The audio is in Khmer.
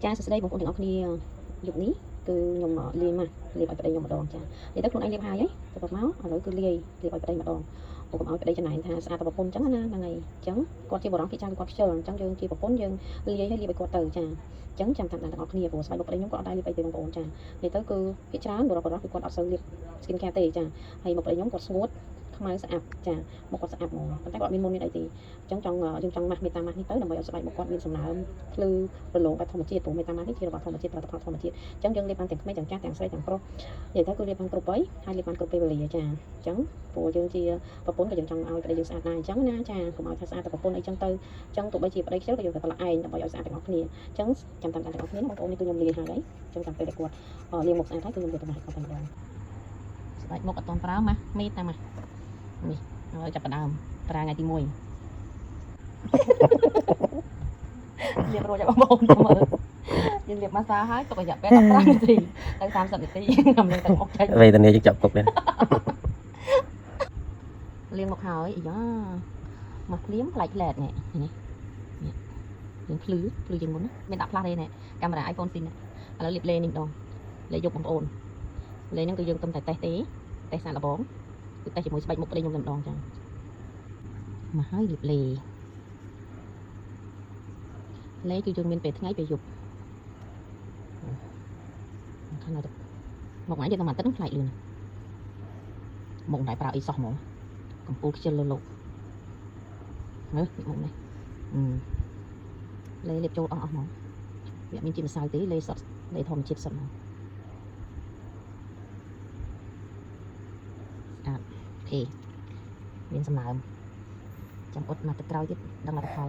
ចាសួស្តីបងប្អូនទាំងអស់គ្នាយប់នេះគឺខ្ញុំលាយមកលាយឲ្យប្តីខ្ញុំម្ដងចានិយាយទៅខ្លួនឯងលាយហើយទៅមកឥឡូវគឺលាយឲ្យប្តីម្ដងពួកកុំឲ្យប្តីចំណាយថាស្អាតតែប្រពន្ធអញ្ចឹងណាហ្នឹងហើយអញ្ចឹងគាត់ជាបរិសុទ្ធគេចាំគាត់ខ្ជិលអញ្ចឹងយើងជាប្រពន្ធយើងលាយឲ្យលាយឲ្យគាត់ទៅចាអញ្ចឹងចាំតាមទាំងអស់គ្នាព្រោះស្បែកមុខប្តីខ្ញុំគាត់អត់ដែរលាយអីទេបងប្អូនចានិយាយទៅគឺគេច្រើនបរិសុទ្ធគឺគាត់អត់សូវលាប skin care ទេចាហើយមុខប្តីខ្ញុំគាត់ស្ងួតខ្មៅស្អាប់ចាមុខគាត់ស្អាប់ហ្មងប៉ុន្តែគាត់មានមុនមានអីទេអញ្ចឹងយើងចង់ម៉ាស់មេតាម៉ាស់នេះទៅដើម្បីឲ្យស្បែកមុខគាត់មានសំណើមភ្លឺរលោងបែបធម្មជាតិព្រោះមេតាម៉ាស់នេះជារបស់ធម្មជាតិផលិតផលធម្មជាតិអញ្ចឹងយើងលាបបានទាំងក្មេងទាំងចាស់ទាំងស្រីទាំងប្រុសនិយាយទៅគឺលាបបានគ្រប់ហើយលាបបានគ្រប់ពេលវេលាចាអញ្ចឹងព្រោះយើងជាប្រពន្ធក៏យើងចង់ឲ្យប្តីយើងស្អាតដែរអញ្ចឹងណាចាកុំឲ្យថាស្អាតតែប្រពន្ធអីចឹងទៅអញ្ចឹងទោះបីជាប្តីខ្ជិលក៏យើងតែប្រឡាក់ឯងដើម្បីឲ្យស្អាតទាំងអស់គ្នាអញ្ចឹងចាំតាមទាំងអស់គ្នាបងប្អូននេះគឺខ្ញុំលាយហើយអញ្ចឹងតាមពេលដែលគាត់លាងមុខស្អាតហើយគឺខ្ញុំយកទៅម៉ាស់គាត់តែម្ដងស្បែកមុខអត់ទាន់ប្រើម៉ាស់មេតាម៉ាស់នេះហើយចាប់ផ្ដើមប្រើថ្ងៃទី1លាបរួចឲ្យបងប្អូនមើលយើងលាបម៉ាសាហើយទុករយៈពេល15នាទីទៅ30នាទីខ្ញុំនឹងទឹកមុខចេញវេទនាយើងចាប់គុកដែរលាងមុខហើយអាយ៉ាមកភ្លាមផ្លែកផ្លែតនេះយើងភ្លឺជាងមុនមានដាក់ផ្លាស់ទេនេះកាមេរ៉ា iPhone ស៊ីនឥឡូវលាបលេនេះម្ដងលេយកបងប្អូនលេហ្នឹងគឺយើងទុំតែតេស្តសាកល្បងគឺតេស្តជាមួយស្បែកមុខប្តីខ្ញុំតែម្ដងចឹងមកហើយលាបលេគឺយើងមានពេលថ្ងៃពេលយប់ខាងណាទៅមកថ្ងៃយើងតែមកទឹកនឹងផ្លែកលឿនមកតែប្រើអីសោះហ្មងកំពូលខ្ជិលលើលោកមើលមុខនេះលេលាបចូលអស់ហ្មងវាមានជាតិម្សៅទេលេសុទ្ធលេធម្មជាតិសុទ្ធហ្មងស្អាតអូខេមានសំណើមចាំអត់មកទឹកក្រោយទៀតដឹងលទ្ធផល